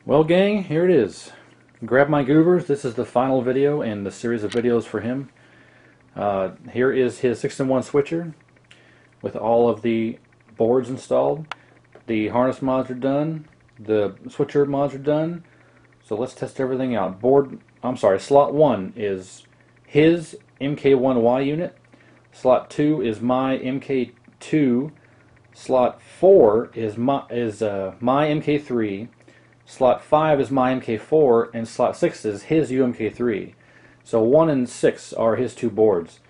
Well, gang, here it is. Grab my goobers. This is the final video in the series of videos for him. Here is his 6-in-1 switcher with all of the boards installed. The harness mods are done. The switcher mods are done. So let's test everything out. Slot 1 is his MK1Y unit. Slot 2 is my MK2. Slot 4 is my MK3. Slot 5 is my MK4, and slot 6 is his UMK3. So 1 and 6 are his two boards,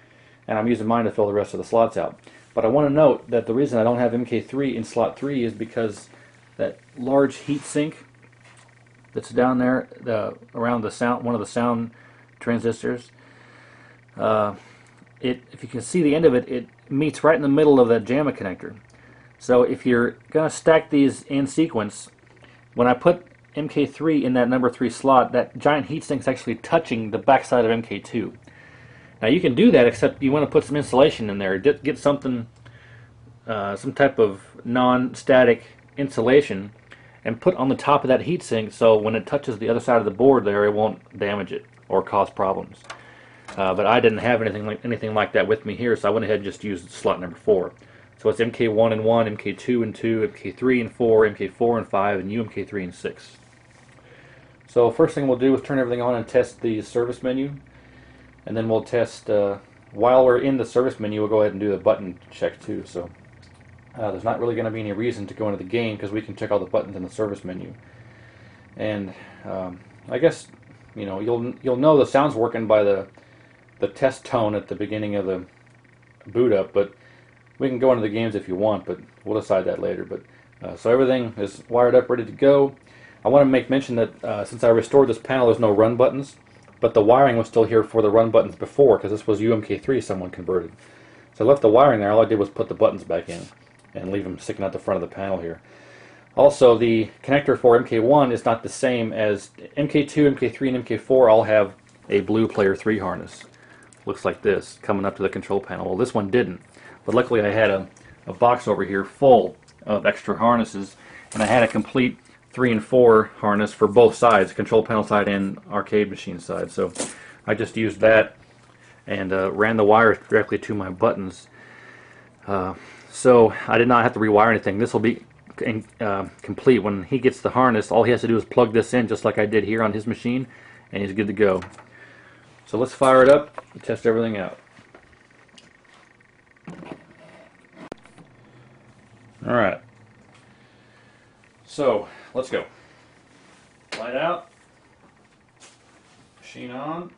and I'm using mine to fill the rest of the slots out. But I want to note that the reason I don't have MK3 in slot 3 is because that large heat sink that's down there around the sound, one of the sound transistors, if you can see the end of it, it meets right in the middle of that JAMA connector. So if you're going to stack these in sequence, when I put MK3 in that number 3 slot, that giant heatsink is actually touching the backside of MK2. Now you can do that, except you want to put some insulation in there. Get something, some type of non-static insulation, and put on the top of that heatsink so when it touches the other side of the board there, it won't damage it or cause problems. But I didn't have anything like that with me here, so I went ahead and just used slot number 4. So it's MK1 and 1, MK2 and 2, MK3 and 4, MK4 and 5, and UMK3 and 6. So first thing we'll do is turn everything on and test the service menu. And then we'll test, while we're in the service menu, we'll go ahead and do the button check too. So there's not really going to be any reason to go into the game because we can check all the buttons in the service menu. And I guess you'll know the sound's working by the test tone at the beginning of the boot up, but we can go into the games if you want, but we'll decide that later. But so everything is wired up, ready to go. I want to make mention that since I restored this panel, there's no run buttons, but the wiring was still here for the run buttons before, because this was UMK3 someone converted. So I left the wiring there. All I did was put the buttons back in and leave them sticking out the front of the panel here. Also, the connector for MK1 is not the same as MK2, MK3, and MK4 all have a blue player 3 harness. Looks like this, coming up to the control panel. Well, this one didn't. But luckily I had a box over here full of extra harnesses, and I had a complete 3 and 4 harness for both sides, control panel side and arcade machine side. So I just used that and ran the wires directly to my buttons. So I did not have to rewire anything. This will be complete. When he gets the harness, all he has to do is plug this in just like I did here on his machine, and he's good to go. So let's fire it up and test everything out. Alright, so let's go. Light out, machine on,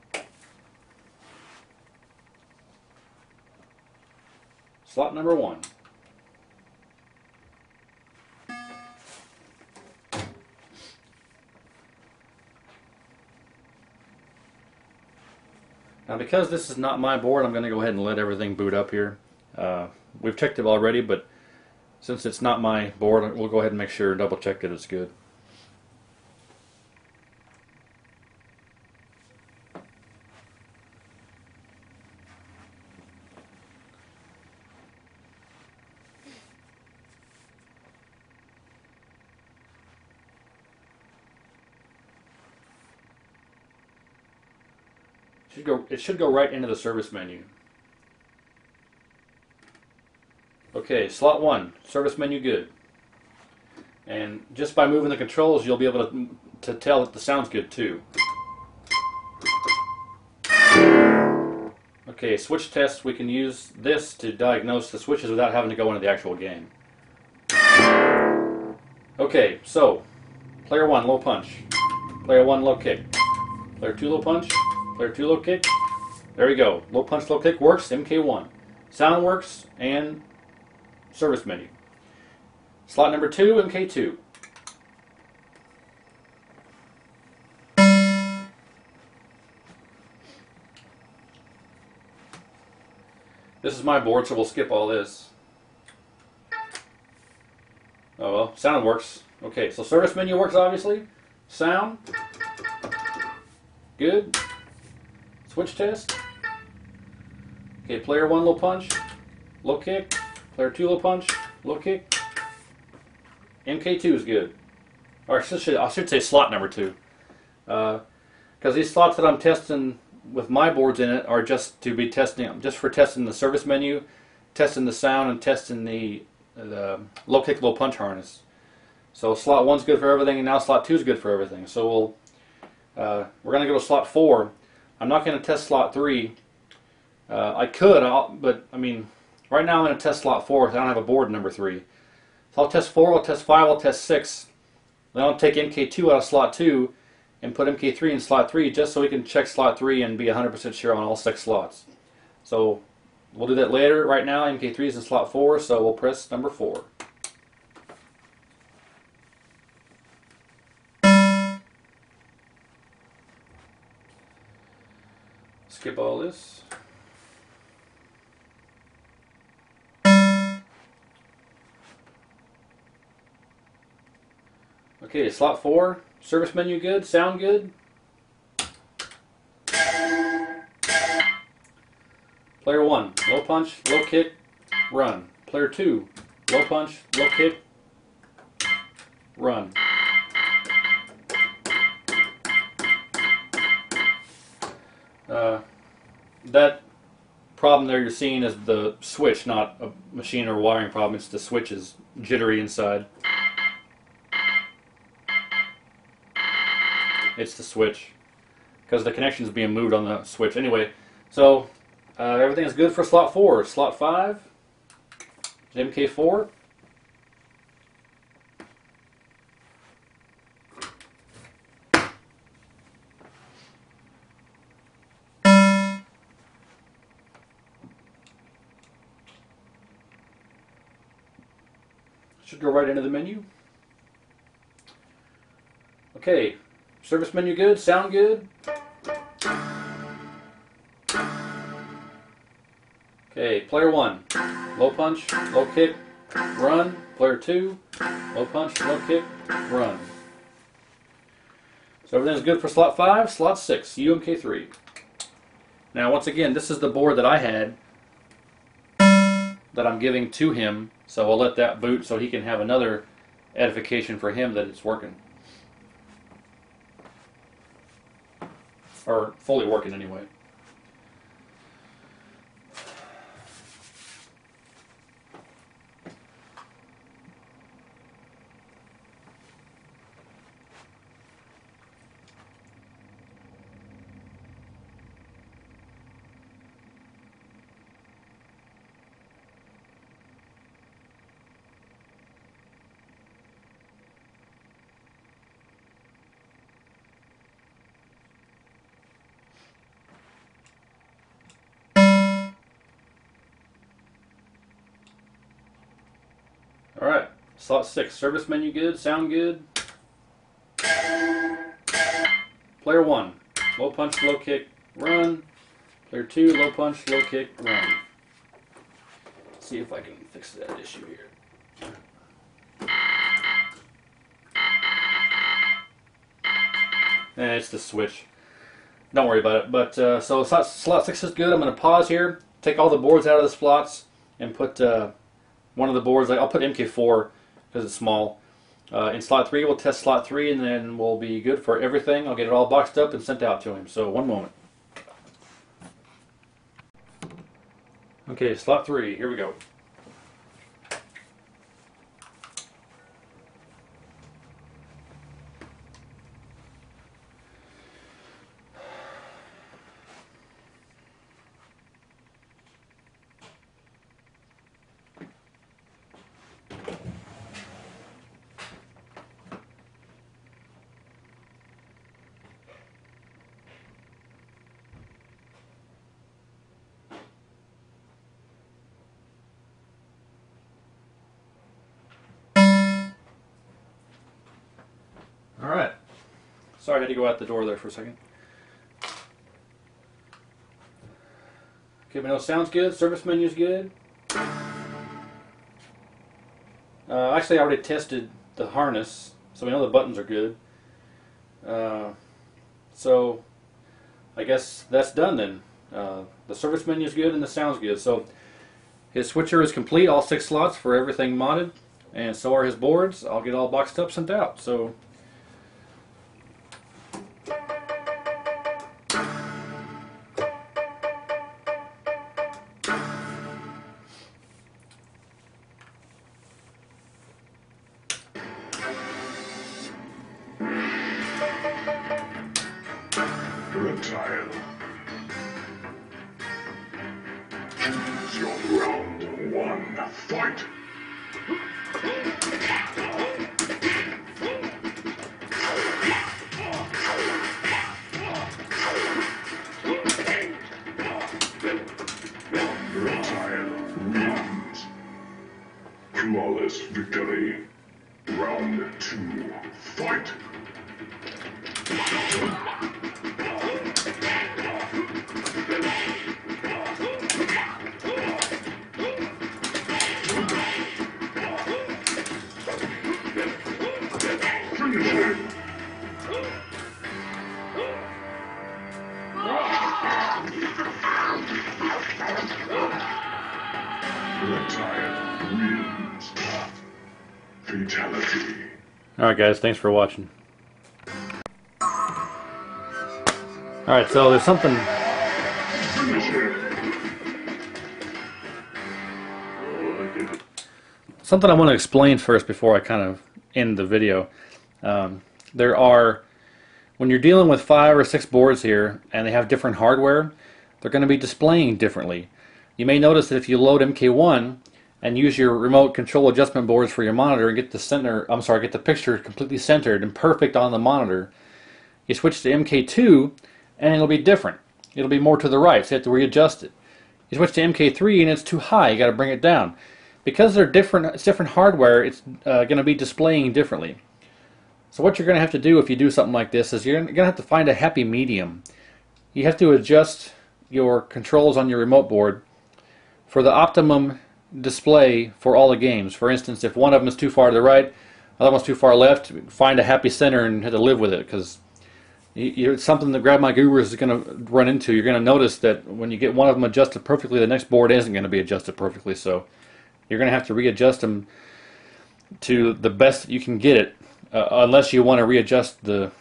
slot number 1. Now because this is not my board, I'm going to go ahead and let everything boot up here. We've checked it already, but since it's not my board, we'll go ahead and make sure, double check that it's good. It should go right into the service menu. Okay, slot 1, service menu good. And just by moving the controls, you'll be able to tell that the sound's good too. Okay, switch test, we can use this to diagnose the switches without having to go into the actual game. Okay, so, player 1, low punch. Player 1, low kick. Player 2, low punch. Player 2, low kick. There we go. Low punch, low kick works, MK1. Sound works, and service menu. Slot number 2, MK2. This is my board, so we'll skip all this. Oh well, sound works. Okay, so service menu works obviously. Sound. Good. Switch test. Okay, player 1 low punch, low kick. Player 2 low punch, low kick. MK2 is good. or I should say slot number 2, because these slots that I'm testing with my boards in it are just to be testing, just for testing the service menu, testing the sound, and testing the low kick, low punch harness. So slot 1's good for everything, and now slot 2's good for everything. So we're going to go to slot 4. I'm not going to test slot 3. I could, but I mean, right now I'm going to test slot 4 because I don't have a board number 3. So I'll test 4, I'll test 5, I'll test 6. Then I'll take MK2 out of slot 2 and put MK3 in slot 3 just so we can check slot 3 and be 100% sure on all 6 slots. So we'll do that later. Right now MK3 is in slot 4, so we'll press number 4. Skip all this. Okay, slot 4, service menu good, sound good. Player 1, low punch, low kick, run. Player 2, low punch, low kick, run. That problem there you're seeing is the switch, not a machine or wiring problem. It's the switch is jittery inside. It's the switch because the connection is being moved on the switch. Anyway, so everything is good for slot 4. Slot 5, MK4. Should go right into the menu. Okay, service menu good, sound good. Okay, player 1, low punch, low kick, run. Player 2, low punch, low kick, run. So everything's good for slot 5, slot 6, UMK3. Now once again, this is the board that I had that I'm giving to him, so I'll let that boot so he can have another edification for him that it's working. Or fully working anyway. Alright, slot 6, service menu good, sound good. Player 1, low punch, low kick, run. Player 2, low punch, low kick, run. Let's see if I can fix that issue here. It's the switch. Don't worry about it. But so slot 6 is good. I'm going to pause here, take all the boards out of the slots, and put one of the boards. I'll put MK4 because it's small. In slot 3, we'll test slot 3, and then we'll be good for everything. I'll get it all boxed up and sent out to him. So one moment. Okay, slot 3. Here we go. Alright. Sorry I had to go out the door there for a second. Okay, but no, sounds good. Service menu's good. Actually, I already tested the harness, so we know the buttons are good. So, I guess that's done then. The service menu's good and the sound's good. So, his switcher is complete, all 6 slots for everything modded, and so are his boards. I'll get all boxed up, sent out. So, Reptile. Choose your round one. Fight! Reptile wins. Flawless victory. Round 2. Fight! Finish him! Reptile wins. Fatality. Alright guys, thanks for watching. Alright, so there's something Finish him! I want to explain first before I kind of end the video. There are, when you're dealing with 5 or 6 boards here and they have different hardware, they're going to be displaying differently. You may notice that if you load MK1 and use your remote control adjustment boards for your monitor and get the picture completely centered and perfect on the monitor, you switch to MK2 and it'll be different. It'll be more to the right, so you have to readjust it. You switch to MK3 and it's too high, you got to bring it down. Because they're different, it's different hardware, it's going to be displaying differently. So what you're going to have to do if you do something like this is you're going to have to find a happy medium. You have to adjust your controls on your remote board for the optimum display for all the games. For instance, if one of them is too far to the right, the other one's too far left, find a happy center and have to live with it, because it's something that Grab My Goobers is going to run into. You're going to notice that when you get one of them adjusted perfectly, the next board isn't going to be adjusted perfectly. So you're going to have to readjust them to the best that you can get it, unless you want to readjust the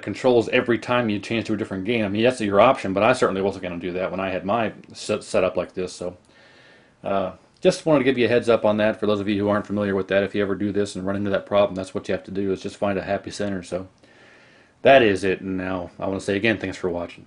controls every time you change to a different game. I mean, that's your option, but I certainly wasn't going to do that when I had my set up like this. So just wanted to give you a heads up on that for those of you who aren't familiar with that. If you ever do this and run into that problem, that's what you have to do, is just find a happy center. So that is it. And now I want to say again, thanks for watching.